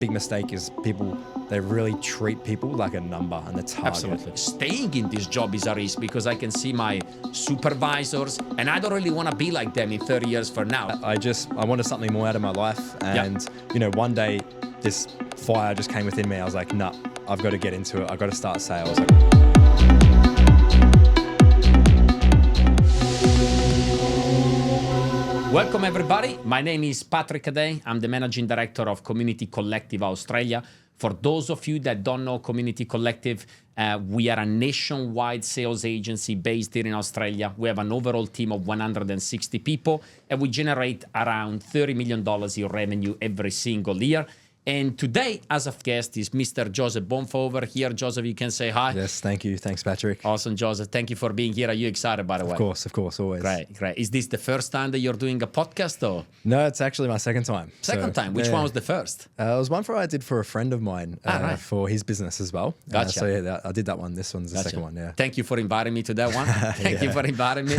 big mistake is people, they really treat people like a number and the target. Absolutely. Staying in this job is a risk because I can see my supervisors and I don't really want to be like them in 30 years from now. I wanted something more out of my life. And, one day this fire just came within me. I was like, nah, I've got to get into it. I've got to start sales. Welcome everybody. My name is Patrick Aday. I'm the Managing Director of Community Collective Australia. For those of you that don't know Community Collective, we are a nationwide sales agency based here in Australia. We have an overall team of 160 people and we generate around $30 million in revenue every single year. And today, as a guest, is Mr. Joseph Bonfa over here. Joseph, you can say hi. Yes, thank you. Thanks, Patrick. Awesome, Joseph. Thank you for being here. Are you excited, by the way? Of course, always. Great. Is this the first time that you're doing a podcast, or? No, it's actually my second time. Second time? Which one was the first? It was one I did for a friend of mine for his business as well. Gotcha. I did that one. This one's the second one, yeah. Thank you for inviting me to that one. Thank you for inviting me.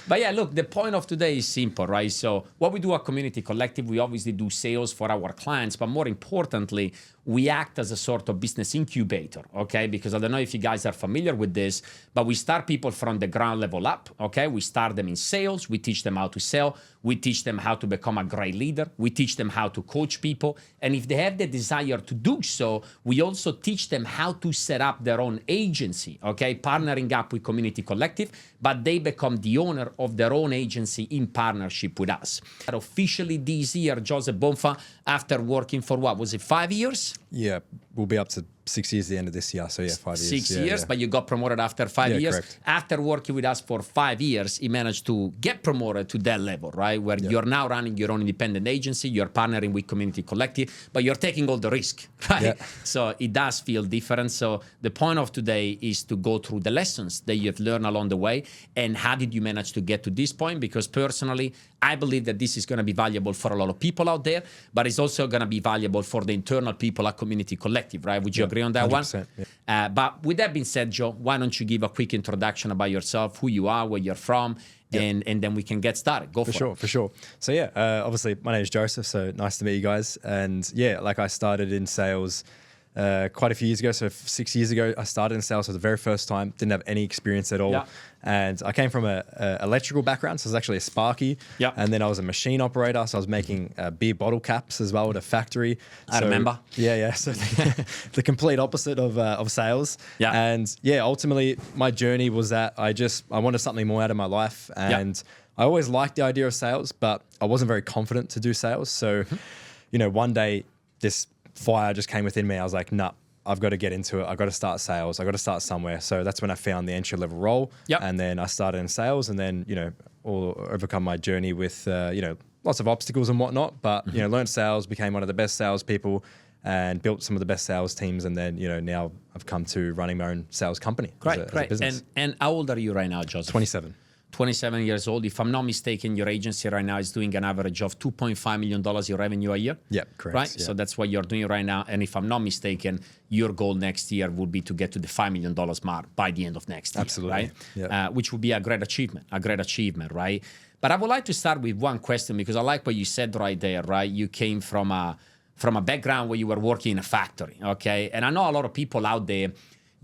But yeah, look, the point of today is simple, right? So what we do at Community Collective, we obviously do sales for our clients, but more importantly, we act as a sort of business incubator, okay? Because I don't know if you guys are familiar with this, but we start people from the ground level up, okay? We start them in sales. We teach them how to sell. We teach them how to become a great leader. We teach them how to coach people. And if they have the desire to do so, we also teach them how to set up their own agency, okay? Partnering up with Community Collective, but they become the owner of their own agency in partnership with us. Officially this year, Joseph Bonfa, after working for what, was it 5 years? Yeah, we'll be up to 6 years at the end of this year. So yeah, 5 years. 6 years, yeah. But you got promoted after 5 years. Correct. After working with us for 5 years, you managed to get promoted to that level, right? Where you're now running your own independent agency, you're partnering with Community Collective, but you're taking all the risk, right? Yeah. So it does feel different. So the point of today is to go through the lessons that you've learned along the way and how did you manage to get to this point? Because personally, I believe that this is going to be valuable for a lot of people out there, but it's also going to be valuable for the internal people at Community Collective, right? Would you agree on that 100%, one? Yeah. But with that being said, Joe, why don't you give a quick introduction about yourself, who you are, where you're from, and then we can get started. Go for it. For sure. So yeah, obviously my name is Joseph, so nice to meet you guys. And yeah, like I started in sales quite a few years ago. So 6 years ago, I started in sales for the very first time. Didn't have any experience at all. Yeah. And I came from a electrical background. So I was actually a Sparky. Yeah. And then I was a machine operator. So I was making beer bottle caps as well at a factory. I remember. Yeah. So the complete opposite of sales. Yeah. And yeah, ultimately my journey was that I wanted something more out of my life. And I always liked the idea of sales, but I wasn't very confident to do sales. So, one day this fire just came within me. I was like, nah, I've got to get into it. I've got to start sales. I've got to start somewhere. So that's when I found the entry level role. Yep. And then I started in sales and then, overcome my journey with, lots of obstacles and whatnot. But, learned sales, became one of the best salespeople and built some of the best sales teams. And then, now I've come to running my own sales company. Great. As a business. And how old are you right now, Joseph? 27. 27 years old. If I'm not mistaken, your agency right now is doing an average of $2.5 million in revenue a year. Yeah, correct. Right? Yeah. So that's what you're doing right now. And if I'm not mistaken, your goal next year would be to get to the $5 million mark by the end of next year. Absolutely. Right? Yeah. Which would be a great achievement, right? But I would like to start with one question because I like what you said right there, right? You came from a background where you were working in a factory, okay? And I know a lot of people out there,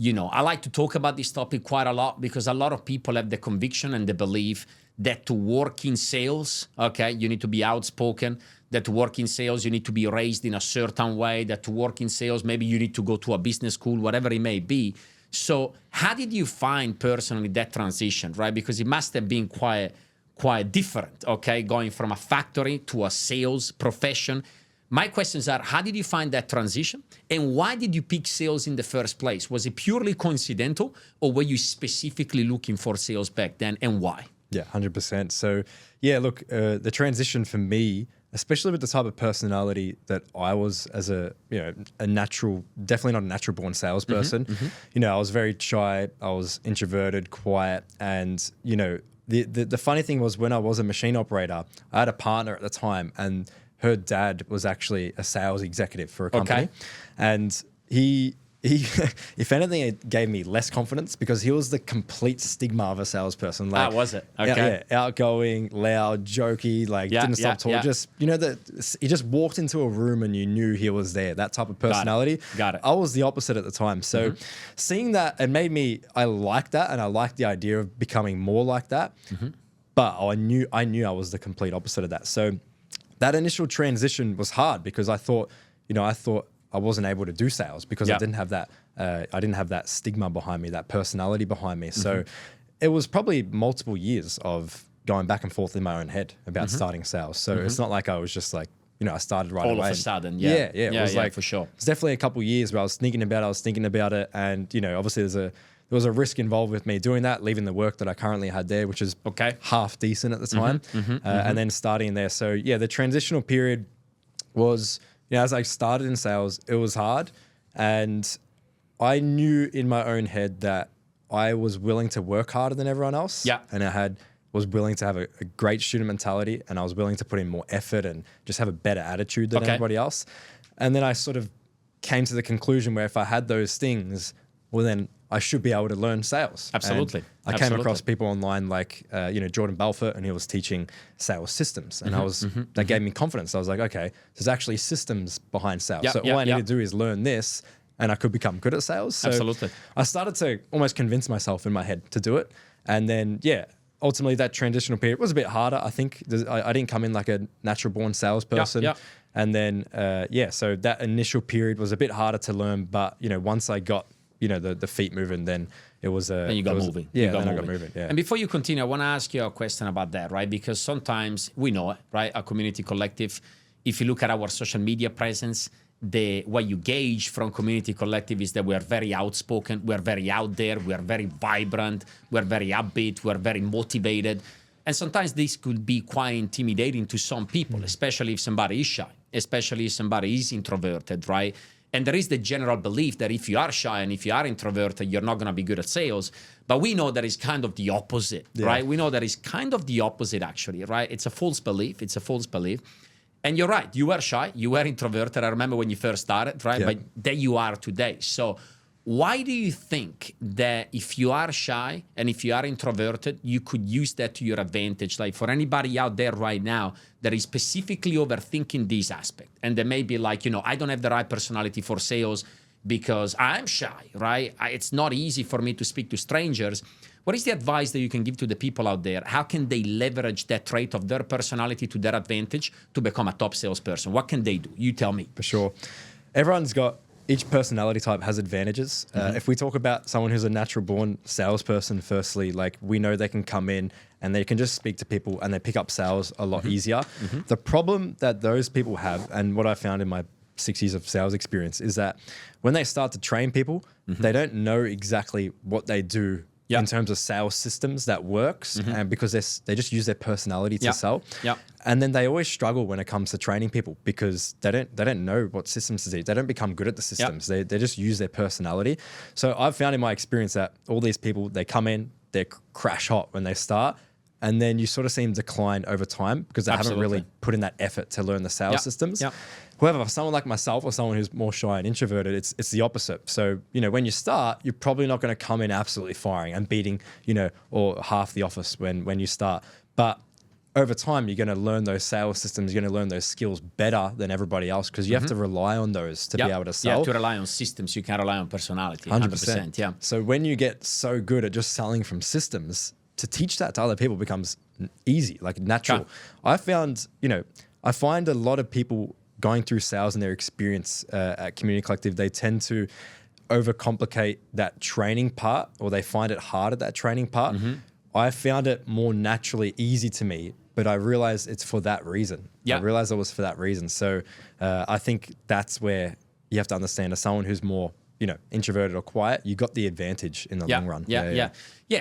I like to talk about this topic quite a lot because a lot of people have the conviction and the belief that to work in sales, okay, you need to be outspoken, that to work in sales, you need to be raised in a certain way, that to work in sales, maybe you need to go to a business school, whatever it may be. So how did you find personally that transition, right? Because it must have been quite different, okay, going from a factory to a sales profession. My questions are, how did you find that transition? And why did you pick sales in the first place? Was it purely coincidental or were you specifically looking for sales back then and why? Yeah, 100%. So yeah, look, the transition for me, especially with the type of personality that I was as a natural, definitely not a natural born salesperson. I was very shy, I was introverted, quiet. And, the funny thing was when I was a machine operator, I had a partner at the time and her dad was actually a sales executive for a company. Okay. And he he, if anything, it gave me less confidence because he was the complete stigma of a salesperson. Like, was it? Okay. Yeah, outgoing, loud, jokey, like didn't stop talking. Just, you know, that he just walked into a room and you knew he was there, that type of personality. Got it. I was the opposite at the time. So seeing that, it made me, I liked that, and I liked the idea of becoming more like that. But I knew I was the complete opposite of that. So that initial transition was hard because I thought I wasn't able to do sales because I didn't have that stigma behind me, that personality behind me. So it was probably multiple years of going back and forth in my own head about starting sales. So it's not like I was just like, you know, I started right away. All of a sudden, It was like, for sure. It's definitely a couple of years where I was thinking about it. And, you know, obviously there was a risk involved with me doing that, leaving the work that I currently had there, which is half decent at the time, and then starting there. So yeah, the transitional period was, you know, as I started in sales, it was hard. And I knew in my own head that I was willing to work harder than everyone else. Yeah. And was willing to have a great student mentality, and I was willing to put in more effort and just have a better attitude than everybody else. And then I sort of came to the conclusion where if I had those things, well, then I should be able to learn sales. Absolutely. And I came across people online like, you know, Jordan Belfort, and he was teaching sales systems. And that gave me confidence. I was like, okay, there's actually systems behind sales. So all I need to do is learn this, and I could become good at sales. So Absolutely. I started to almost convince myself in my head to do it. And then, ultimately that transitional period was a bit harder. I think I didn't come in like a natural born salesperson. And then, so that initial period was a bit harder to learn. But, you know, once I got, you know, the feet moving, then it was then you got moving. Yeah, then I got moving. Yeah. And before you continue, I want to ask you a question about that, right? Because sometimes we know it, right? A community collective, if you look at our social media presence, what you gauge from community collective is that we are very outspoken, we're very out there, we are very vibrant, we're very upbeat, we're very motivated. And sometimes this could be quite intimidating to some people, especially if somebody is shy, especially if somebody is introverted, right? And there is the general belief that if you are shy and if you are introverted, you're not going to be good at sales. But we know that it's kind of the opposite, right? We know that it's kind of the opposite, actually, right? It's a false belief. It's a false belief. And you're right. You were shy. You were introverted. I remember when you first started, right? But there you are today. So why do you think that if you are shy and if you are introverted, you could use that to your advantage? Like for anybody out there right now that is specifically overthinking this aspect, and they may be like, you know, I don't have the right personality for sales because I'm shy, right? It's not easy for me to speak to strangers. What is the advice that you can give to the people out there? How can they leverage that trait of their personality to their advantage to become a top salesperson? What can they do? You tell me. For sure. Each personality type has advantages. If we talk about someone who's a natural born salesperson, firstly, like we know they can come in and they can just speak to people and they pick up sales a lot easier. The problem that those people have, and what I found in my 6 years of sales experience, is that when they start to train people, they don't know exactly what they do in terms of sales systems that works, and because they just use their personality to sell. And then they always struggle when it comes to training people because they don't know what systems to do. They don't become good at the systems. They just use their personality. So I've found in my experience that all these people, they come in, they're crash hot when they start, and then you sort of see them decline over time because they haven't really put in that effort to learn the sales systems. However, for someone like myself or someone who's more shy and introverted, it's the opposite. So, you know, when you start, you're probably not going to come in absolutely firing and beating, you know, or half the office when you start. But over time, you're going to learn those sales systems. You're going to learn those skills better than everybody else because you have to rely on those to be able to sell. Yeah, to rely on systems. You can't rely on personality. 100%. Yeah. So when you get so good at just selling from systems, to teach that to other people becomes easy, like natural. I find a lot of people going through sales and their experience at Community Collective, they tend to overcomplicate that training part, or they find it hard at that training part. I found it more naturally easy to me, but I realized it's for that reason. I realized it was for that reason. So I think that's where you have to understand, as someone who's more, you know, introverted or quiet, you got the advantage in the long run. Yeah.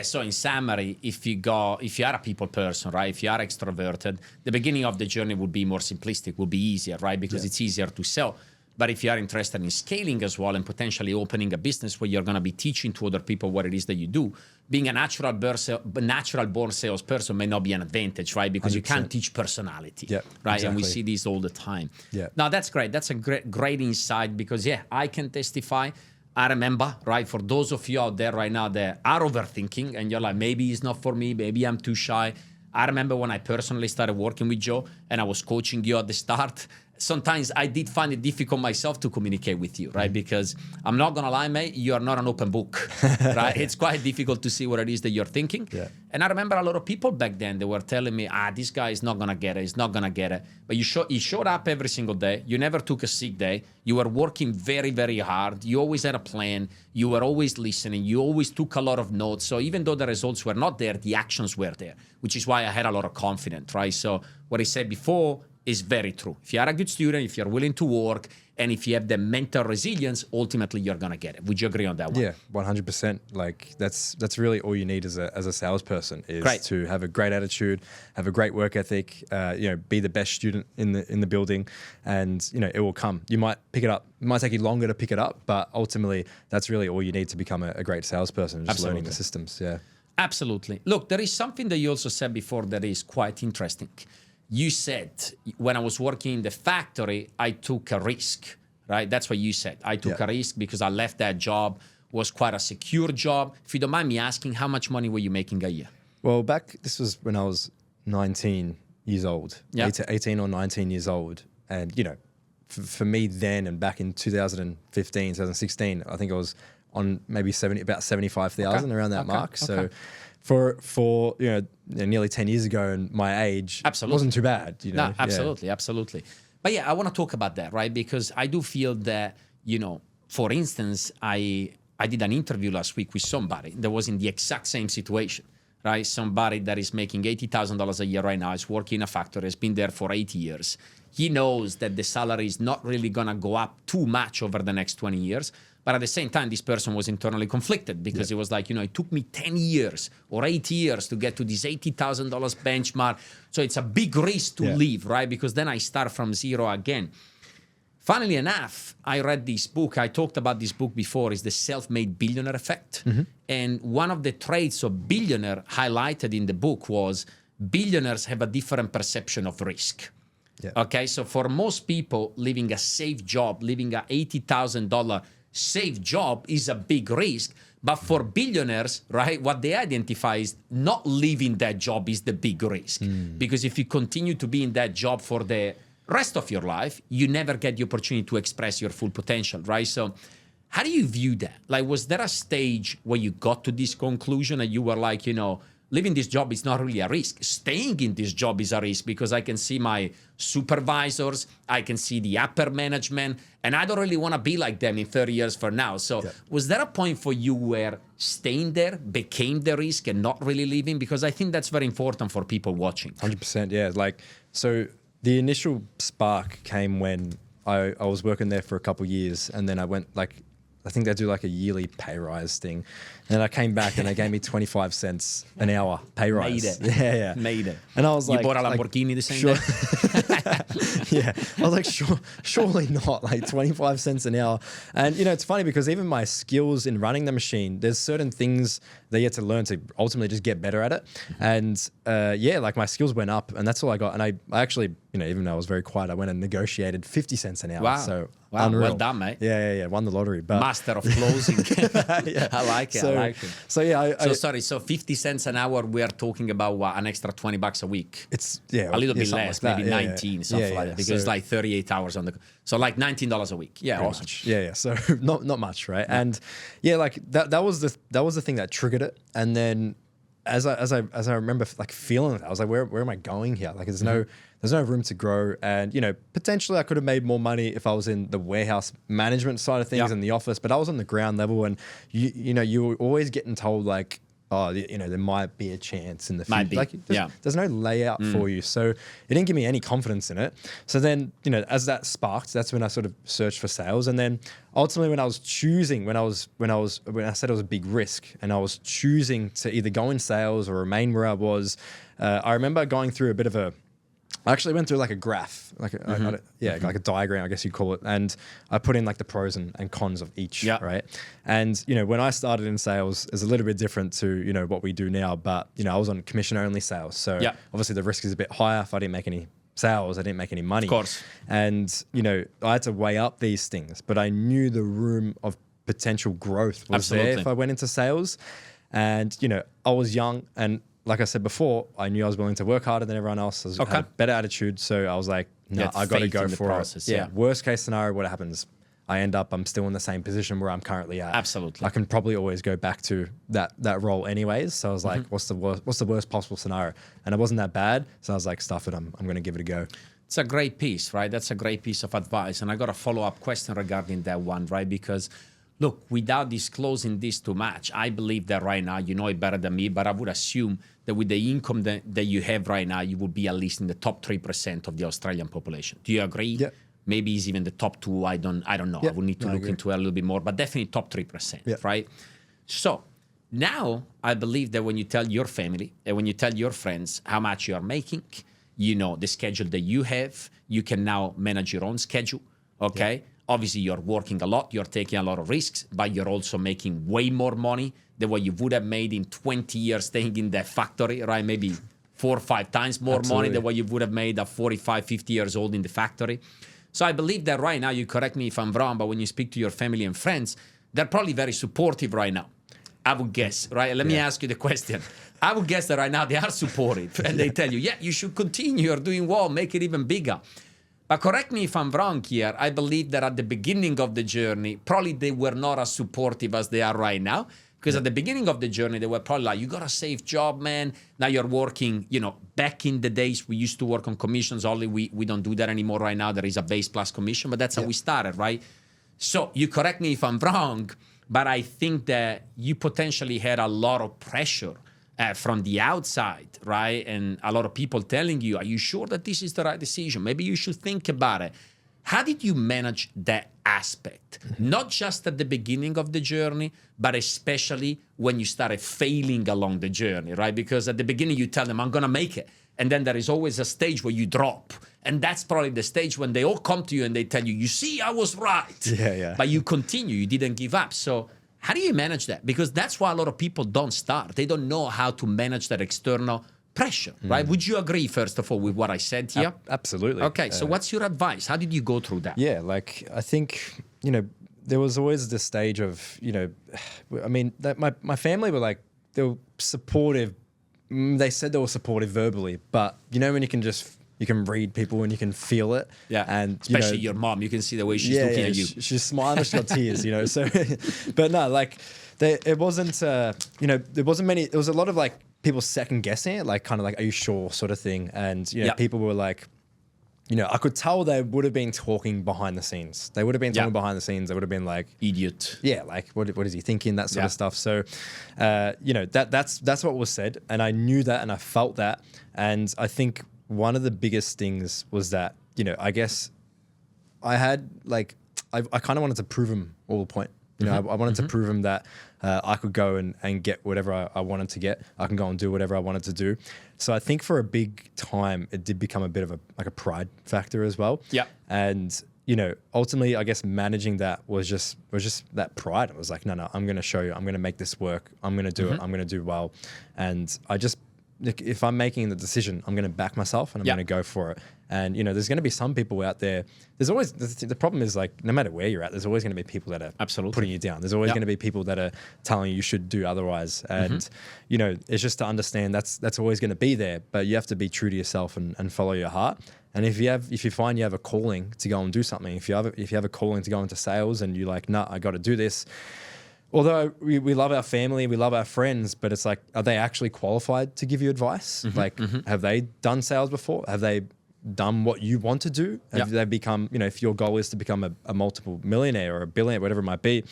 So in summary, if you are a people person, right? If you are extroverted, the beginning of the journey would be more simplistic, would be easier, right? Because it's easier to sell. But if you are interested in scaling as well and potentially opening a business where you're going to be teaching to other people what it is that you do, being a natural born salesperson may not be an advantage, right? Because 100%. You can't teach personality, right? Exactly. And we see this all the time. Now, that's great. That's a great insight because, I can testify. I remember, right, for those of you out there right now that are overthinking and you're like, maybe it's not for me, maybe I'm too shy. I remember when I personally started working with Joe and I was coaching you at the start, sometimes I did find it difficult myself to communicate with you, right? Because I'm not gonna lie, mate, you are not an open book, right? It's quite difficult to see what it is that you're thinking. Yeah. And I remember a lot of people back then, they were telling me, this guy is not gonna get it, he's not gonna get it. But you showed up every single day. You never took a sick day. You were working very, very hard. You always had a plan. You were always listening. You always took a lot of notes. So even though the results were not there, the actions were there, which is why I had a lot of confidence, right? So what I said before is very true. If you are a good student, if you're willing to work, and if you have the mental resilience, ultimately you're gonna get it. Would you agree on that one? Yeah, 100%. Like that's really all you need as a salesperson is Great. to have a great attitude, have a great work ethic, be the best student in the building, and it will come. You might pick it up. It might take you longer to pick it up, but ultimately that's really all you need to become a great salesperson. Just learning the systems. Yeah. Absolutely. Look, there is something that you also said before that is quite interesting. You said, when I was working in the factory, I took a risk, right? That's what you said. I took a risk because I left that job, was quite a secure job. If you don't mind me asking, how much money were you making a year? Well, this was when I was 19 years old, 18 or 19 years old. And, for me then and back in 2015, 2016, I think I was on maybe about 75,000 around that mark. So for nearly 10 years ago and my age, absolutely, it wasn't too bad. No, absolutely. But yeah, I want to talk about that, right? Because I do feel that, for instance, I did an interview last week with somebody that was in the exact same situation, right? Somebody that is making $80,000 a year right now, is working in a factory, has been there for 8 years. He knows that the salary is not really going to go up too much over the next 20 years. But at the same time, this person was internally conflicted because it was like, it took me 10 years or 8 years to get to this $80,000 benchmark. So it's a big risk to leave, right? Because then I start from zero again. Funnily enough, I read this book. I talked about this book before. It's The Self-Made Billionaire Effect. Mm-hmm. And one of the traits of billionaire highlighted in the book was billionaires have a different perception of risk. Yeah. Okay, so for most people, leaving a safe job, leaving a $80,000 safe job is a big risk. But for billionaires, right, what they identify is not leaving that job is the big risk. Because if you continue to be in that job for the rest of your life, you never get the opportunity to express your full potential, right? So how do you view that? Like, was there a stage where you got to this conclusion and you were like, leaving this job is not really a risk. Staying in this job is a risk because I can see my supervisors, I can see the upper management, and I don't really want to be like them in 30 years from now. So was there a point for you where staying there became the risk and not really leaving? Because I think that's very important for people watching. 100%, yeah. So the initial spark came when I was working there for a couple of years, and then I went I think they do a yearly pay rise thing. And then I came back and they gave me 25 cents an hour pay rise. Made it. Yeah. Made it. And I was you bought a Lamborghini the same day? Yeah. I was like, surely not, 25 cents an hour. And, it's funny because even my skills in running the machine, there's certain things that you have to learn to ultimately just get better at it. And my skills went up and that's all I got. And I actually, even though I was very quiet, I went and negotiated 50 cents an hour. Wow. So wow. Unreal. Well done, mate. Yeah. Won the lottery. But master of closing. I like it. So 50 cents an hour, we are talking about what, an extra $20 a week? It's a little bit less, maybe 19, something like that, because it's 38 hours on so $19 a week. Yeah, awesome. Much. Yeah. So not much, right? Yeah. And that was the thing that triggered it. And then as I remember feeling it, I was like, where am I going here? There's no room to grow. And, potentially I could have made more money if I was in the warehouse management side of things in the office, but I was on the ground level and you were always getting told there might be a chance in the future. There's no layout for you. So it didn't give me any confidence in it. So then, as that sparked, that's when I sort of searched for sales. And then ultimately when I was choosing, when I said it was a big risk and I was choosing to either go in sales or remain where I was, I remember going through a bit of I actually went through a graph, like a diagram, I guess you'd call it. And I put in the pros and cons of each, right? And, when I started in sales, it's a little bit different to, what we do now. But, I was on commission only sales. So obviously the risk is a bit higher. If I didn't make any sales, I didn't make any money. Of course. And, I had to weigh up these things, but I knew the room of potential growth was there Absolutely. if I went into sales. And, you know, I was young, and like I said before, I knew I was willing to work harder than everyone else. I had a better attitude. So I was like, no, had I got to faith go in the for process, it. yeah. Worst case scenario, what happens? I'm still in the same position where I'm currently at. Absolutely. I can probably always go back to that role anyways. So I was like, what's the worst possible scenario? And it wasn't that bad. So I was like, stuff it. I'm going to give it a go. It's a great piece, right? That's a great piece of advice. And I got a follow-up question regarding that one, right? Because look, without disclosing this too much, I believe that right now, you know it better than me, but I would assume that with the income that you have right now, you would be at least in the top 3% of the Australian population. Do you agree? Yeah. Maybe it's even the top 2. I don't know. Yeah. I would need to look into it a little bit more, but definitely top 3%, Yeah. right? So now I believe that when you tell your family and when you tell your friends how much you are making, you know the schedule that you have, you can now manage your own schedule, okay? Yeah. Obviously, you're working a lot, you're taking a lot of risks, but you're also making way more money than what you would have made in 20 years staying in that factory, right? Maybe 4 or 5 times more money than what you would have made at 45, 50 years old in the factory. So I believe that right now, you correct me if I'm wrong, but when you speak to your family and friends, they're probably very supportive right now. I would guess, right? Let me ask you the question. I would guess that right now they are supportive and they tell you, yeah, you should continue, you're doing well, make it even bigger. But correct me if I'm wrong here. I believe that at the beginning of the journey, probably they were not as supportive as they are right now. Because at the beginning of the journey, they were probably like, you got a safe job, man. Now you're working, you know, back in the days, we used to work on commissions only. We don't do that anymore right now. There is a base plus commission, but that's how we started, right? So you correct me if I'm wrong, but I think that you potentially had a lot of pressure from the outside, right? And a lot of people telling you, are you sure that this is the right decision? Maybe you should think about it. How did you manage that aspect? Not just at the beginning of the journey, but especially when you started failing along the journey, right? Because at the beginning you tell them, I'm going to make it. And then there is always a stage where you drop. And that's probably the stage when they all come to you and they tell you, you see, I was right. Yeah. But you continue, you didn't give up. So how do you manage that? Because that's why a lot of people don't start. They don't know how to manage that external pressure, right? Would you agree, first of all, with what I said here? Absolutely. Okay, so what's your advice? How did you go through that? Yeah, like I think, you know, there was always this stage of, you know, I mean, that my family were like, they were supportive. They said they were supportive verbally, but you know, when you can read people and you can feel it. Yeah, and especially your mom, you can see the way she's looking at you. She's smiling, she's got tears, you know. So, but no, like it wasn't, you know, there wasn't many. There was a lot of like people second guessing it, like kind of like, are you sure, sort of thing. And you know, people were like, you know, I could tell they would have been talking behind the scenes. They would have been talking behind the scenes. They would have been like, idiot. Yeah, like what is he thinking? That sort of stuff. So, you know, that's what was said, and I knew that, and I felt that, and I think one of the biggest things was that, you know, I guess I had like I kind of wanted to prove him all the point. You know, I wanted to prove him that I could go and get whatever I wanted to get. I can go and do whatever I wanted to do. So I think for a big time, it did become a bit of a pride factor as well. Yeah. And you know, ultimately, I guess managing that was just that pride. It was like, no, I'm going to show you. I'm going to make this work. I'm going to do it. I'm going to do well. And I just, if I'm making the decision, I'm going to back myself and I'm going to go for it. And, you know, there's going to be some people out there. There's always, the problem is like, no matter where you're at, there's always going to be people that are putting you down. There's always going to be people that are telling you should do otherwise. And, you know, it's just to understand that's always going to be there, but you have to be true to yourself and follow your heart. And if you find you have a calling to go and do something, if you have a calling to go into sales and you're like, nah, I got to do this. Although we love our family, we love our friends, but it's like, are they actually qualified to give you advice? Have they done sales before? Have they done what you want to do? Have they become, you know, if your goal is to become a multiple millionaire or a billionaire, whatever it might be,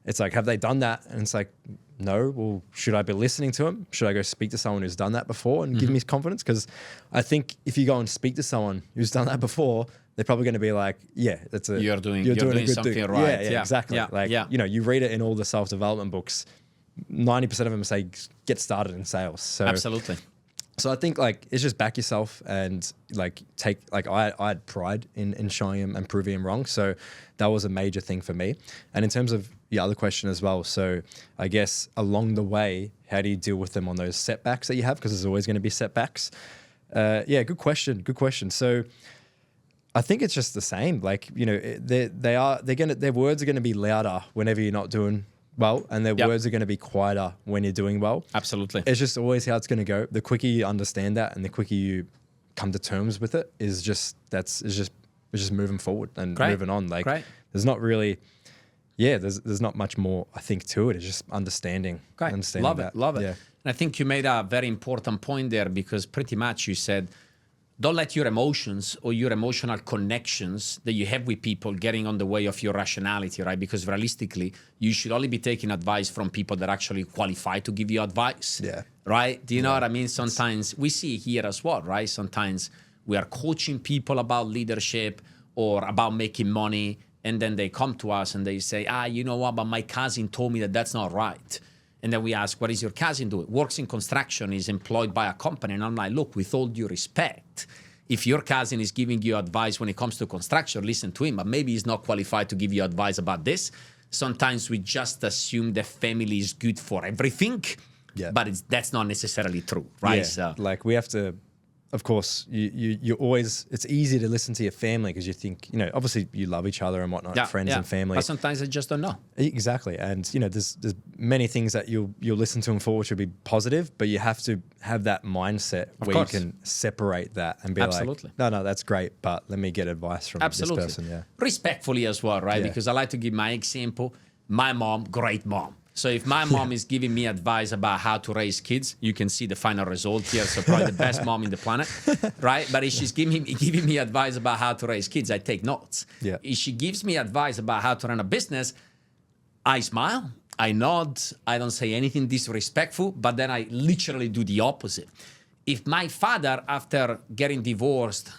it's like, have they done that? And it's like, no. Well, should I be listening to them? Should I go speak to someone who's done that before and give me confidence? Because I think if you go and speak to someone who's done that before, they're probably going to be like, yeah, you're doing a good something thing. right. Yeah, exactly. You know, you read it in all the self-development books, 90% of them say, get started in sales. So absolutely. So I think like it's just back yourself and like I had pride in showing him and proving him wrong. So that was a major thing for me. And in terms of the other question as well, so I guess along the way, how do you deal with them on those setbacks that you have? Because there's always going to be setbacks. Yeah, good question. So I think it's just the same. Like, you know, their words are gonna be louder whenever you're not doing well, and their words are gonna be quieter when you're doing well. Absolutely. It's just always how it's gonna go. The quicker you understand that, and the quicker you come to terms with it, is just moving forward and moving on. Like, there's not really, there's not much more I think to it. It's just understanding. Understanding Love it. Yeah. And I think you made a very important point there, because pretty much you said, don't let your emotions or your emotional connections that you have with people getting on the way of your rationality, right? Because realistically, you should only be taking advice from people that are actually qualified to give you advice. Yeah. Right? Do you know what I mean? Sometimes we see here as well, right? Sometimes we are coaching people about leadership or about making money, and then they come to us and they say, you know what, but my cousin told me that that's not right. And then we ask, what is your cousin doing? Works in construction, is employed by a company. And I'm like, look, with all due respect, if your cousin is giving you advice when it comes to construction, listen to him, but maybe he's not qualified to give you advice about this. Sometimes we just assume that family is good for everything, but that's not necessarily true, right? Yeah. So, like, we have to, of course, you always, it's easy to listen to your family because you think, you know, obviously you love each other and whatnot, friends and family. But sometimes they just don't know. Exactly. And, you know, there's many things that you'll listen to them for which will be positive, but you have to have that mindset where you can separate that and be like, no, that's great, but let me get advice from this person. Yeah. Respectfully as well, right? Because I like to give my example. My mom, great mom. So if my mom is giving me advice about how to raise kids, you can see the final result here. So probably the best mom in the planet, right? But if she's giving me advice about how to raise kids, I take notes. Yeah. If she gives me advice about how to run a business, I smile, I nod, I don't say anything disrespectful, but then I literally do the opposite. If my father, after getting divorced,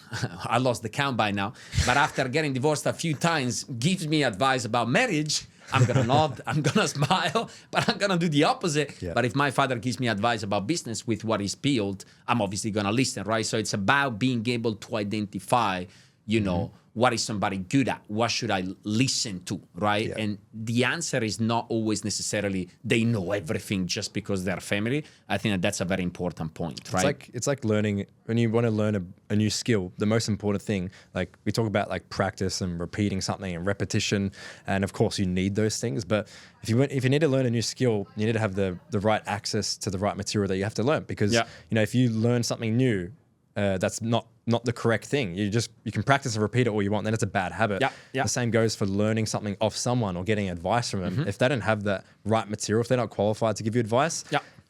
I lost the count by now, but after getting divorced a few times, gives me advice about marriage, I'm going to nod, I'm going to smile, but I'm going to do the opposite. Yeah. But if my father gives me advice about business with what is built, I'm obviously going to listen, right? So it's about being able to identify, you know, what is somebody good at? What should I listen to, right? Yeah. And the answer is not always necessarily they know everything just because they're family. I think that's a very important point, right? It's like learning, when you want to learn a new skill, the most important thing, like we talk about like practice and repeating something and repetition, and of course you need those things, but if you need to learn a new skill, you need to have the right access to the right material that you have to learn, because you know, if you learn something new, that's not the correct thing. You can practice and repeat it all you want, then it's a bad habit. The same goes for learning something off someone or getting advice from them. If they don't have the right material, if they're not qualified to give you advice,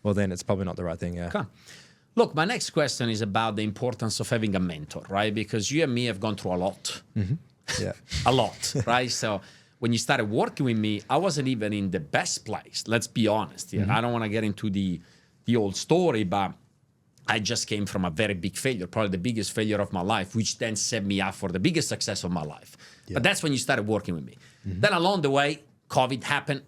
well, then it's probably not the right thing. Okay. Look, my next question is about the importance of having a mentor, right? Because you and me have gone through a lot. A lot, right? So when you started working with me, I wasn't even in the best place. Let's be honest here. I don't want to get into the old story, but I just came from a very big failure, probably the biggest failure of my life, which then set me up for the biggest success of my life. But that's when you started working with me. Then along the way, COVID happened.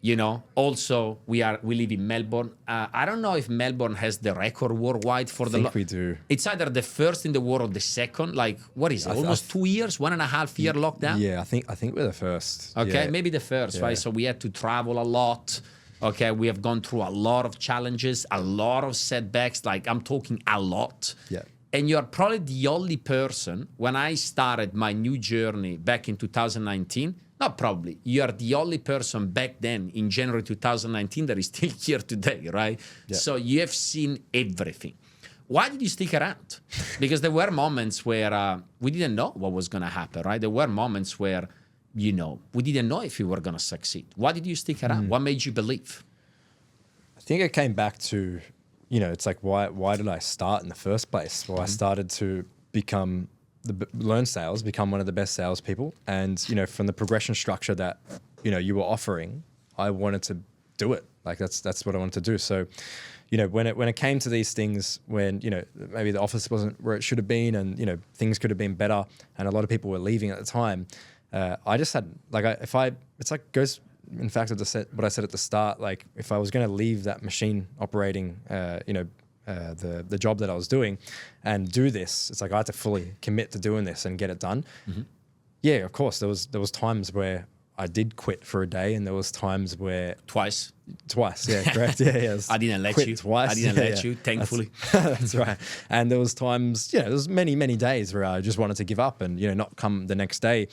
You know, also we live in Melbourne. I don't know if Melbourne has the record worldwide for I think we do. It's either the first in the world or the second. Like, what is it? Almost 2 years, 1.5 year lockdown? Yeah, I think we're the first. Okay, maybe the first, right? So we had to travel a lot. Okay, we have gone through a lot of challenges, a lot of setbacks, like I'm talking a lot. Yeah. And you're probably the only person, when I started my new journey back in 2019, not probably, you're the only person back then in January 2019 that is still here today, right? Yeah. So you have seen everything. Why did you stick around? Because there were moments where we didn't know what was going to happen, right? There were moments where, you know, we didn't know if you were going to succeed. Why did you stick around? What made you believe? I think it came back to, you know, it's like, why did I start in the first place? Well, I started to learn sales, become one of the best salespeople. And, you know, from the progression structure that, you know, you were offering, I wanted to do it. Like that's what I wanted to do. So, you know, when it came to these things, when, you know, maybe the office wasn't where it should have been and, you know, things could have been better and a lot of people were leaving at the time, I just had, like, it's like goes, in fact, what I said at the start, like if I was going to leave that machine operating, you know, the job that I was doing and do this, it's like I had to fully commit to doing this and get it done. Yeah, of course, there was times where I did quit for a day, and there was times where Twice. yeah, correct, yeah. I didn't let Quit you. twice. I didn't let you, thankfully. That's right. And there was times, there was many days where I just wanted to give up and not come the next day.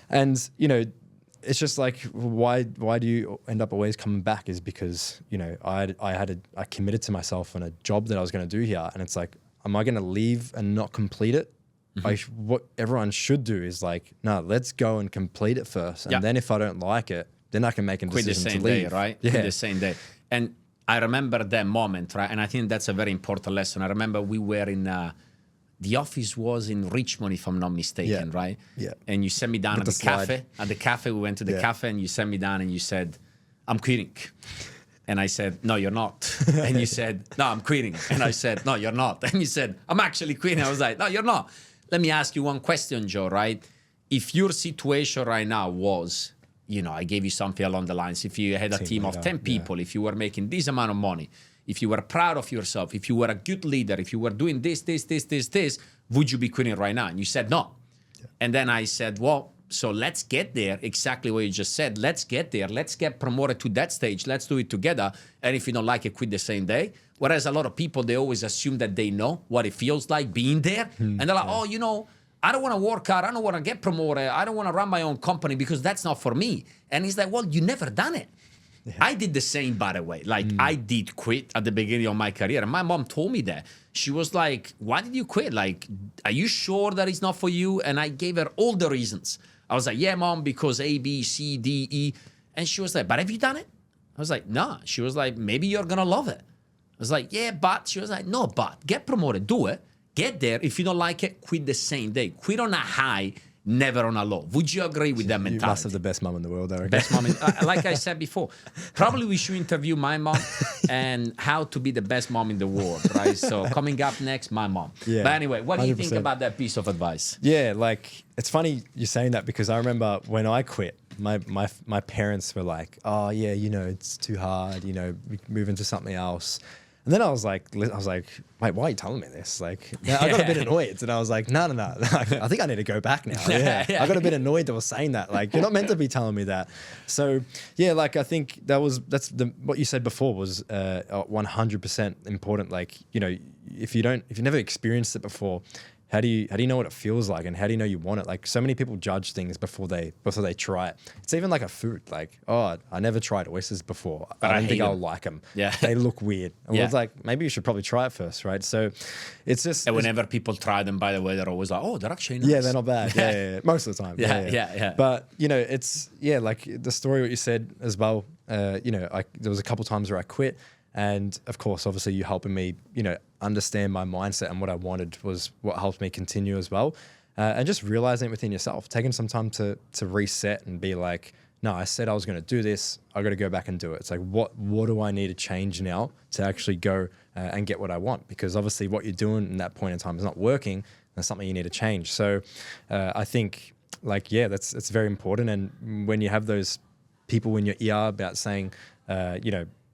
And it's just like, why do you end up always coming back? Is because I committed to myself on a job that I was going to do here, and it's like, am I going to leave and not complete it? What everyone should do is like, no, let's go and complete it first, and then if I don't like it, then I can make a decision to leave. Quit the same day, right? Yeah. Quit the same day. And I remember that moment, right? And I think that's a very important lesson. I remember we were in the office was in Richmond, if I'm not mistaken, right? Yeah. And you sent me down With at the the slide. cafe. At the cafe, we went to the cafe, and you sent me down, and you said, "I'm quitting." And I said, "No, you're not." And you said, "No, I'm quitting." And I said, "No, you're not." And you said, "I'm actually quitting." I was like, "No, you're not." Let me ask you one question, Joe, right? If your situation right now was, I gave you something along the lines, if you had a team of 10 people, if you were making this amount of money, if you were proud of yourself, if you were a good leader, if you were doing this, would you be quitting right now? And you said no. Yeah. And then I said, well, so let's get there. Exactly what you just said. Let's get there. Let's get promoted to that stage. Let's do it together. And if you don't like it, quit the same day. Whereas a lot of people, they always assume that they know what it feels like being there. And they're like, I don't want to work hard. I don't want to get promoted. I don't want to run my own company because that's not for me. And he's like, well, you never done it. Yeah. I did the same, by the way. Like, I did quit at the beginning of my career. And my mom told me that. She was like, why did you quit? Like, are you sure that it's not for you? And I gave her all the reasons. I was like, yeah, Mom, because A, B, C, D, E. And she was like, but have you done it? I was like, nah. She was like, maybe you're going to love it. I was like, yeah, but. She was like, no, but. Get promoted. Do it. Get there. If you don't like it, quit the same day. Quit on a high, never on a low. Would you agree with that mentality? You must have the best mom in the world, I reckon. Best mom. Like I said before, probably we should interview my mom and how to be the best mom in the world, right? So coming up next, my mom. Yeah, but anyway, what do you think about that piece of advice? Yeah, like, it's funny you're saying that because I remember when I quit, my parents were like, oh, yeah, it's too hard, we move into something else. And then I was like, wait, why are you telling me this? Like, I got a bit annoyed, and I was like, no. I think I need to go back now. Yeah. I got a bit annoyed they were saying that. Like, you're not meant to be telling me that. So yeah, like, I think what you said before was 100% important. Like, if you never experienced it before, how do you know what it feels like, and how do you know you want it? Like, so many people judge things before they try it. It's even like a food. Like, oh, I never tried oysters before. I don't think I'll like them. Yeah, they look weird. And it's like, maybe you should probably try it first, right? So it's just. And whenever people try them, by the way, they're always like, oh, they're actually nice. Yeah, they're not bad. Yeah. Most of the time. Yeah. But it's like the story what you said as well. There was a couple times where I quit. And of course, obviously, you helping me, understand my mindset and what I wanted was what helped me continue as well. And just realizing it within yourself, taking some time to reset and be like, no, I said I was going to do this. I got to go back and do it. It's like, what do I need to change now to actually go and get what I want? Because obviously what you're doing in that point in time is not working. That's something you need to change. So I think it's very important. And when you have those people in your ear about saying,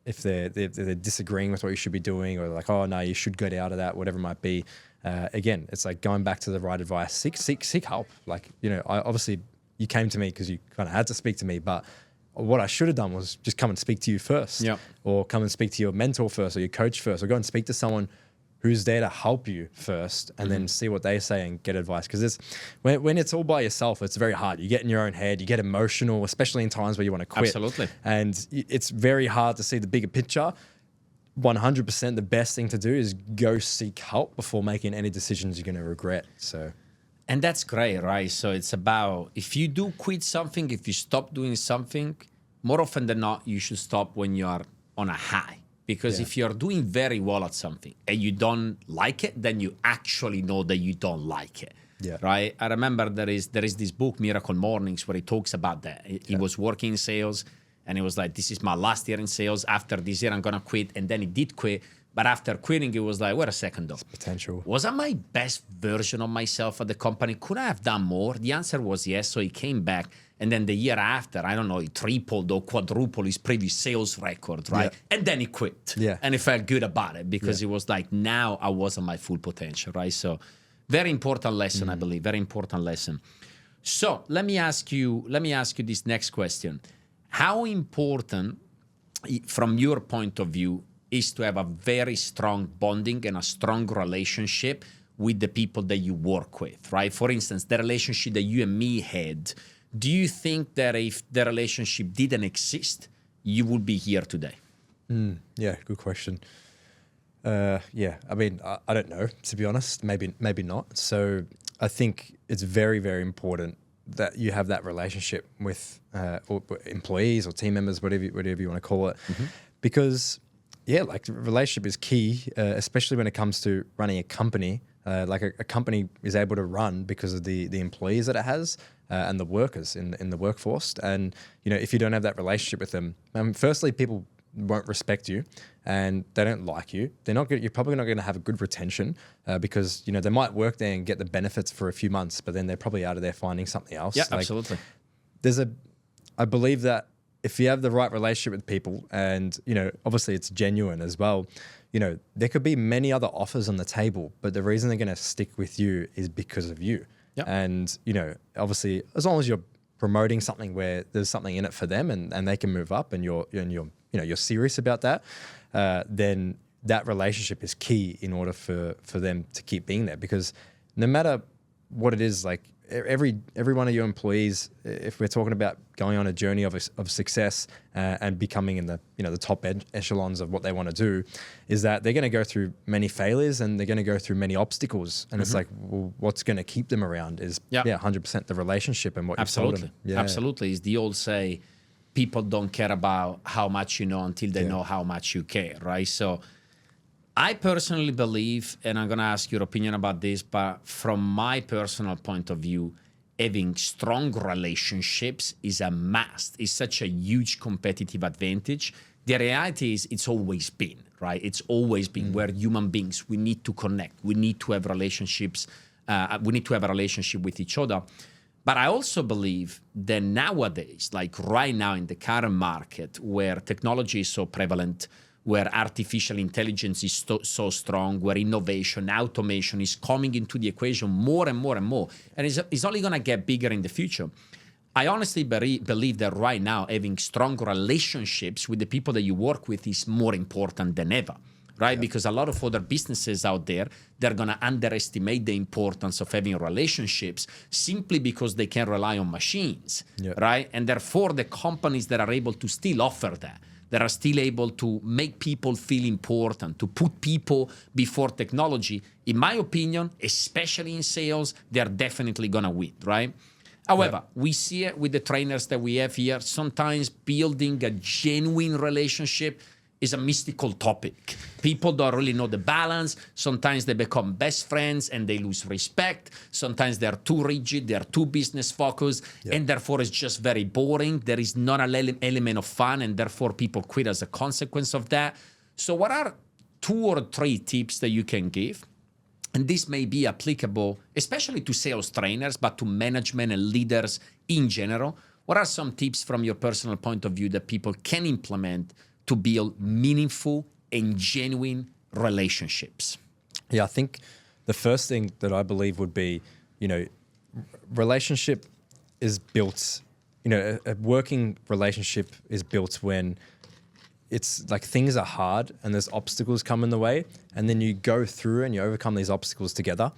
if they're disagreeing with what you should be doing, or like, oh no, you should get out of that, whatever it might be. Again, it's like going back to the right advice. Seek help. Like, obviously you came to me because you kind of had to speak to me, but what I should have done was just come and speak to you first, or come and speak to your mentor first, or your coach first, or go and speak to someone who's there to help you first, and then see what they say and get advice. Because when it's all by yourself, it's very hard. You get in your own head, you get emotional, especially in times where you want to quit. Absolutely. And it's very hard to see the bigger picture. 100% the best thing to do is go seek help before making any decisions you're going to regret. So, and that's great, right? So it's about, if you do quit something, if you stop doing something, more often than not, you should stop when you are on a high. Because if you're doing very well at something and you don't like it, then you actually know that you don't like it. Yeah. Right? I remember there is this book, Miracle Mornings, where he talks about that. He was working in sales, and he was like, this is my last year in sales. After this year, I'm going to quit. And then he did quit. But after quitting, he was like, wait a second, though. It's potential. Was I my best version of myself at the company? Could I have done more? The answer was yes. So he came back. And then the year after, I don't know, he tripled or quadrupled his previous sales record, right? Yeah. And then he quit. Yeah. And he felt good about it because he was like, now I was at my full potential, right? So very important lesson, I believe. Very important lesson. So let me ask you this next question. How important, from your point of view, is to have a very strong bonding and a strong relationship with the people that you work with, right? For instance, the relationship that you and me had, do you think that if the relationship didn't exist, you would be here today? Yeah, good question. Yeah, I mean, I don't know, to be honest. Maybe not. So I think it's very, very important that you have that relationship with or employees or team members, whatever you want to call it, because yeah, like the relationship is key, especially when it comes to running a company. Like a company is able to run because of the employees that it has and the workers in the workforce. And you know, if you don't have that relationship with them, firstly, people won't respect you and they don't like you. You're probably not going to have a good retention because you know they might work there and get the benefits for a few months, but then they're probably out of there finding something else. Yeah, like, absolutely. I believe that if you have the right relationship with people and, you know, obviously it's genuine as well, you know, there could be many other offers on the table, but the reason they're going to stick with you is because of you. Yep. And, you know, obviously as long as you're promoting something where there's something in it for them and they can move up and you're serious about that, then that relationship is key in order for them to keep being there. Because no matter what it is, like every one of your employees, if we're talking about going on a journey of success and becoming in the top echelons of what they want to do, is that they're going to go through many failures and they're going to go through many obstacles. And it's like, well, what's going to keep them around is 100% the relationship and what you've told them. Yeah. Absolutely. It's the old say, people don't care about how much you know until they know how much you care, right? So I personally believe, and I'm going to ask your opinion about this, but from my personal point of view, having strong relationships is a must. It's such a huge competitive advantage. The reality is it's always been, right? It's always been where human beings, we need to connect. We need to have relationships. We need to have a relationship with each other. But I also believe that nowadays, like right now in the current market where technology is so prevalent, where artificial intelligence is so strong, where innovation, automation is coming into the equation more and more and more, and it's only going to get bigger in the future. I honestly believe that right now, having strong relationships with the people that you work with is more important than ever, right? Yeah. Because a lot of other businesses out there, they're going to underestimate the importance of having relationships simply because they can rely on machines, right? And therefore, the companies that are able to still offer that are still able to make people feel important, to put people before technology, in my opinion, especially in sales, they're definitely going to win, right? However, we see it with the trainers that we have here. Sometimes building a genuine relationship is a mystical topic. People don't really know the balance. Sometimes they become best friends and they lose respect. Sometimes they're too rigid, they're too business focused, and therefore it's just very boring. There is not an element of fun, and therefore people quit as a consequence of that. So what are 2 or 3 tips that you can give? And this may be applicable, especially to sales trainers, but to management and leaders in general. What are some tips from your personal point of view that people can implement to build meaningful and genuine relationships? Yeah, I think the first thing that I believe would be, you know, relationship is built, you know, a working relationship is built when it's like things are hard and there's obstacles come in the way, and then you go through and you overcome these obstacles together.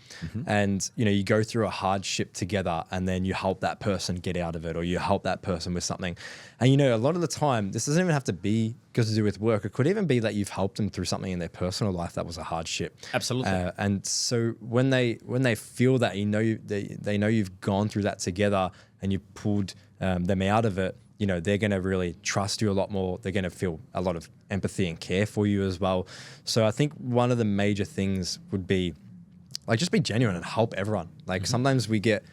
And you know, you go through a hardship together and then you help that person get out of it, or you help that person with something. And you know, a lot of the time this doesn't even have to be to do with work. It could even be that you've helped them through something in their personal life that was a hardship. Absolutely. And so when they feel that, you know, they know you've gone through that together and you pulled them out of it, you know, they're going to really trust you a lot more. They're going to feel a lot of empathy and care for you as well. So I think one of the major things would be like, just be genuine and help everyone. Like sometimes we get,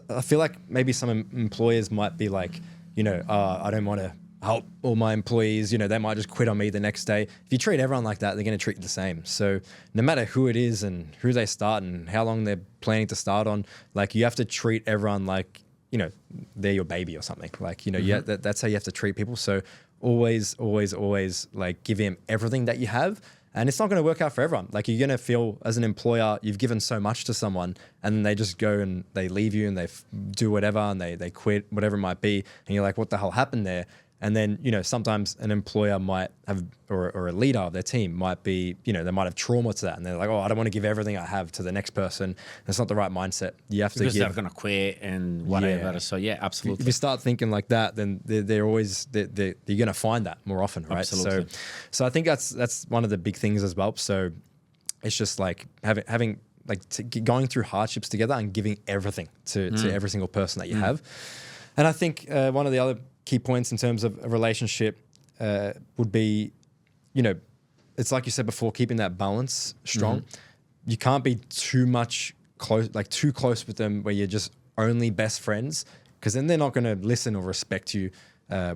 I feel like maybe some employers might be like, you know, I don't want to help all my employees, you know, they might just quit on me the next day. If you treat everyone like that, they're going to treat you the same. So no matter who it is and who they start and how long they're planning to start on, like you have to treat everyone like, you know, they're your baby or something. Like, you know, that's how you have to treat people. So always like give them everything that you have. And it's not going to work out for everyone. Like you're going to feel as an employer, you've given so much to someone and then they just go and they leave you and they do whatever and they quit, whatever it might be. And you're like, what the hell happened there? And then, sometimes an employer might have, or a leader of their team might be, they might have trauma to that. And they're like, oh, I don't want to give everything I have to the next person. That's not the right mindset. You have to because they're going to quit and whatever. Yeah. So yeah, absolutely. If you start thinking like that, then you're going to find that more often, right? Absolutely. So I think that's one of the big things as well. So it's just like having going through hardships together and giving everything to every single person that you have. And I think one of the other key points in terms of a relationship would be, it's like you said before, keeping that balance strong. You can't be too close with them where you're just only best friends, because then they're not going to listen or respect you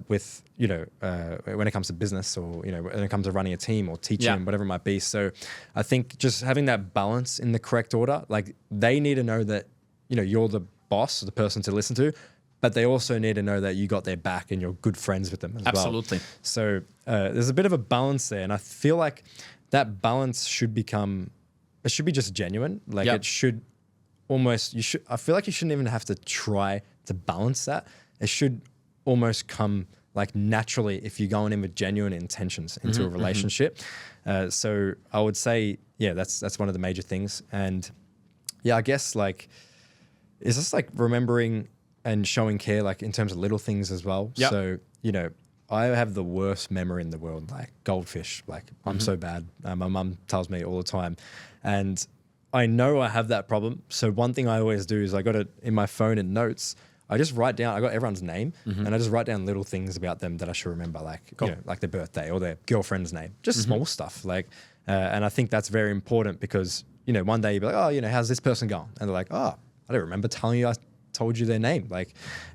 with, when it comes to business or, when it comes to running a team or teaching, whatever it might be. So I think just having that balance in the correct order, like they need to know that, you're the boss, the person to listen to, but they also need to know that you got their back and you're good friends with them as well. Absolutely. So there's a bit of a balance there. And I feel like that balance should be just genuine. Like it should I feel like you shouldn't even have to try to balance that. It should almost come like naturally if you're going in with genuine intentions into a relationship. So I would say, that's one of the major things. And I guess it's just remembering and showing care, in terms of little things as well. Yep. So, I have the worst memory in the world, goldfish. I'm so bad. My mum tells me all the time. And I know I have that problem. So one thing I always do is I got it in my phone in notes. I just write down, I got everyone's name and I just write down little things about them that I should remember, like their birthday or their girlfriend's name, just small stuff. And I think that's very important because, one day you'll be like, oh, how's this person going? And they're like, oh, I don't remember telling you I told you their name.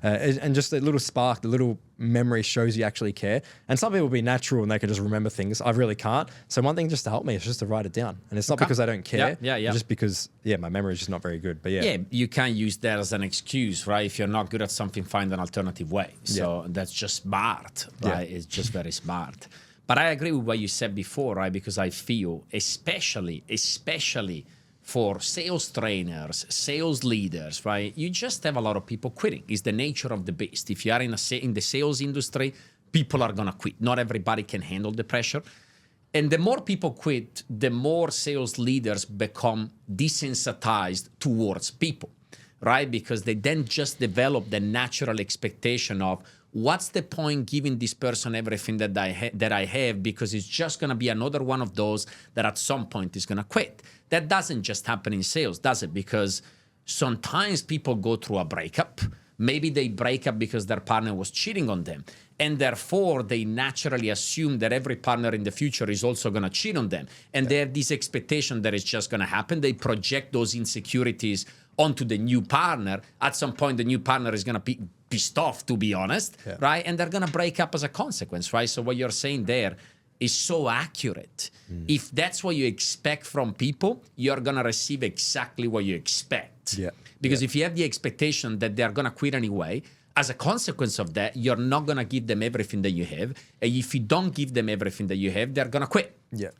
And just a little spark, the little memory shows you actually care. And some people will be natural and they can just remember things. I really can't. So one thing just to help me is just to write it down. And it's not because I don't care. It's just because, my memory is just not very good. But you can't use that as an excuse, right? If you're not good at something, find an alternative way. So that's just smart, right? It's just very smart. But I agree with what you said before, right? Because I feel, especially for sales trainers, sales leaders, right? You just have a lot of people quitting. It's the nature of the beast. If you are in the sales industry, people are going to quit. Not everybody can handle the pressure. And the more people quit, the more sales leaders become desensitized towards people, right? Because they then just develop the natural expectation of, what's the point giving this person everything that I have, because it's just going to be another one of those that at some point is going to quit. That doesn't just happen in sales, does it? Because sometimes people go through a breakup. Maybe they break up because their partner was cheating on them. And therefore, they naturally assume that every partner in the future is also going to cheat on them. And they have this expectation that it's just going to happen. They project those insecurities onto the new partner. At some point, the new partner is going to be pissed off, to be honest, right? And they're going to break up as a consequence, right? So what you're saying there is so accurate. If that's what you expect from people, you're going to receive exactly what you expect. Because if you have the expectation that they're going to quit anyway, as a consequence of that, you're not going to give them everything that you have. And if you don't give them everything that you have, they're going to quit.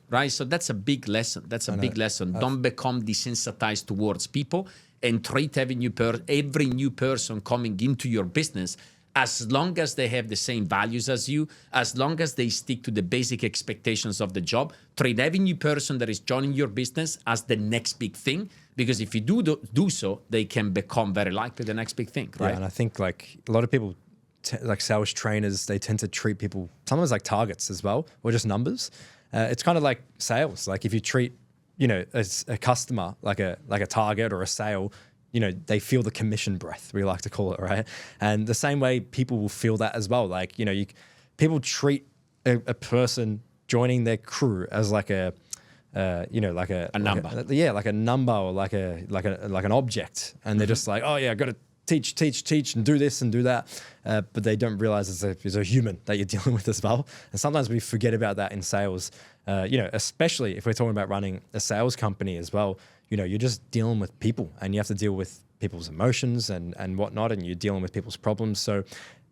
Right? So that's a big lesson. Big lesson. Don't become desensitized towards people and treat every new person coming into your business, as long as they have the same values as you, as long as they stick to the basic expectations of the job, treat every new person that is joining your business as the next big thing. Because if you do so, they can become very likely the next big thing, right? Yeah, and I think a lot of people, sales trainers, they tend to treat people sometimes like targets as well, or just numbers. It's kind of like sales. If you treat, as a customer like a target or a sale, they feel the commission breath, we like to call it, right? And the same way people will feel that as well. People treat a person joining their crew as a number. Like a number or like an object, and they're just like, oh yeah, I got to teach and do this and do that, but they don't realize it's a human that you're dealing with as well. And sometimes we forget about that in sales, especially if we're talking about running a sales company as well. You're just dealing with people, and you have to deal with people's emotions and whatnot, and you're dealing with people's problems. So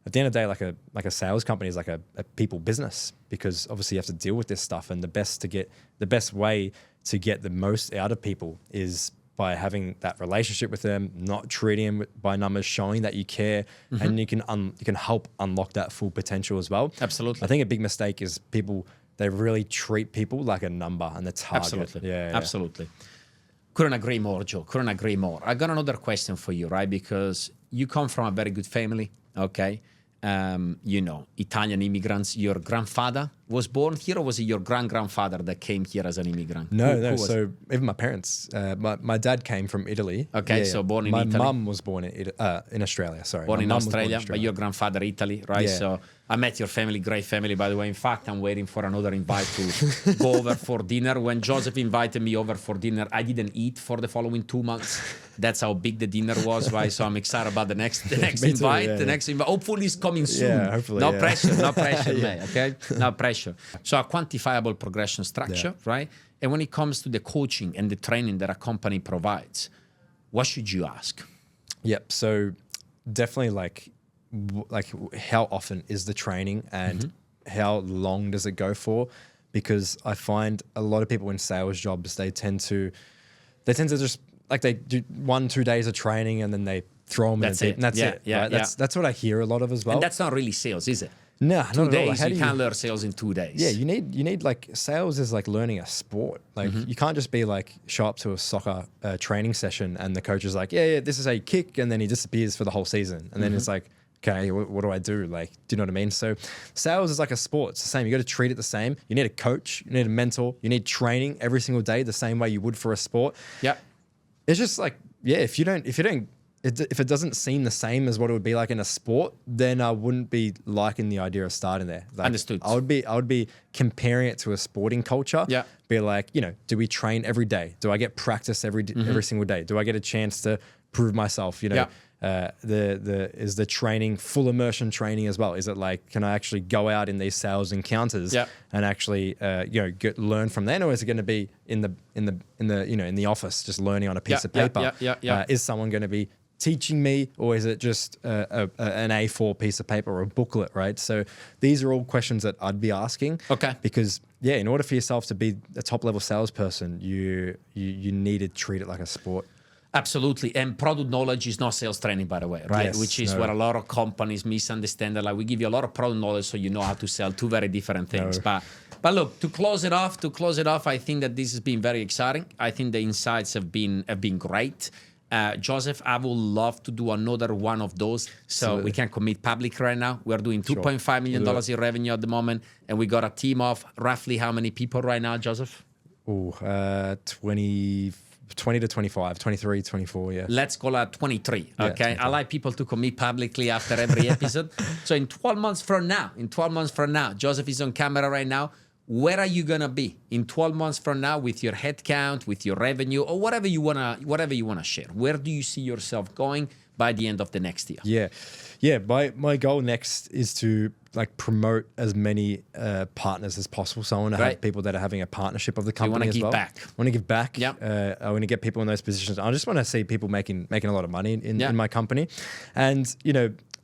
at the end of the day, like a sales company is like a people business, because obviously you have to deal with this stuff, and the best way to get the most out of people is by having that relationship with them, not treating them by numbers, showing that you care, and you can help unlock that full potential as well. Absolutely. I think a big mistake is they really treat people like a number and the target. Absolutely. Yeah. Absolutely. Couldn't agree more, Joe. Couldn't agree more. I got another question for you, right? Because you come from a very good family, okay? Italian immigrants. Your grandfather was born here, or was it your grandfather that came here as an immigrant? No. So even my parents, my dad came from Italy. Okay, so born in Italy. My mum was born in Australia. Sorry, born my in mum was Australia, but your grandfather Italy, right? Yeah. So I met your family, great family, by the way. In fact, I'm waiting for another invite to go over for dinner. When Joseph invited me over for dinner, I didn't eat for the following 2 months. That's how big the dinner was, right? So I'm excited about the next invite. Too, next invite. Hopefully it's coming soon. Yeah, hopefully. No pressure, mate, okay? No pressure. So a quantifiable progression structure, right? And when it comes to the coaching and the training that a company provides, what should you ask? Yep. So definitely like how often is the training, and how long does it go for? Because I find a lot of people in sales jobs, they tend to just like they do 1-2 days of training and then they throw them That's in it. and that's it. Yeah, Right? That's what I hear a lot of as well. And that's not really sales, is it? No, 2 not at all. days, How you do can't learn sales in 2 days. Yeah, you need like sales is like learning a sport. Like you can't just be like show up to a soccer training session and the coach is like, yeah, this is how you kick, and then he disappears for the whole season, and then it's like, okay, what do I do? Like, do you know what I mean? So sales is like a sport. It's the same. You got to treat it the same. You need a coach, you need a mentor, you need training every single day the same way you would for a sport. Yeah. It's just like, yeah, if it doesn't seem the same as what it would be like in a sport, then I wouldn't be liking the idea of starting there. Like, Understood. I would be comparing it to a sporting culture. Yeah. Be like, do we train every day? Do I get practice every single day? Do I get a chance to prove myself? Yeah. Is the training full immersion training as well? Is it like, can I actually go out in these sales encounters and actually learn from them, or is it going to be in the office just learning on a piece of paper? Is someone going to be teaching me, or is it just an A4 piece of paper or a booklet, right? So these are all questions that I'd be asking. Okay. Because in order for yourself to be a top level salesperson, you need to treat it like a sport. Absolutely. And product knowledge is not sales training, by the way, right? Yes, Which is what a lot of companies misunderstand. That, like, we give you a lot of product knowledge so you know how to sell, two very different things. But look, to close it off, I think that this has been very exciting. I think the insights have been great. Joseph, I would love to do another one of those. So we can commit public right now. We're doing $2.5 million in revenue at the moment. And we got a team of roughly how many people right now, Joseph? 20 to 25, 23, 24, yeah. Let's call it 23, Yeah, okay? 23. I like people to commit publicly after every episode. So in 12 months from now, Joseph is on camera right now. Where are you gonna be in 12 months from now with your headcount, with your revenue, or whatever you wanna share? Where do you see yourself going by the end of the next year? Yeah. My goal next is to promote as many partners as possible. So I want to have people that are having a partnership of the company as well. I want to give back. Yep. I want to get people in those positions. I just want to see people making a lot of money in my company, and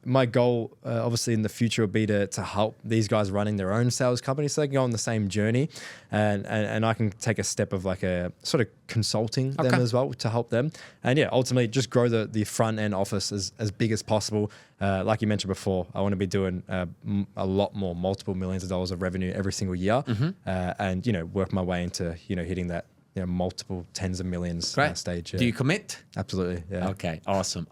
my goal, obviously, in the future would be to help these guys running their own sales company so they can go on the same journey, and I can take a step of like a sort of consulting them as well to help them, and ultimately just grow the front end office as big as possible. Like you mentioned before, I want to be doing a lot more, multiple millions of dollars of revenue every single year, and work my way into hitting that multiple tens of millions stage. Do you commit? Absolutely. Yeah. Okay. Awesome.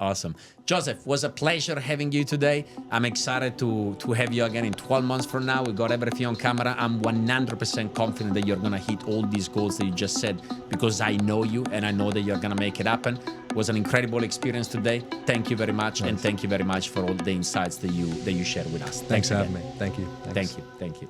Joseph, was a pleasure having you today. I'm excited to have you again in 12 months from now. We got everything on camera. I'm 100% confident that you're going to hit all these goals that you just said, because I know you and I know that you're going to make it happen. It was an incredible experience today. Thank you very much. Nice. And thank you very much for all the insights that you shared with us. Thanks for having me. Thank you. Thank you.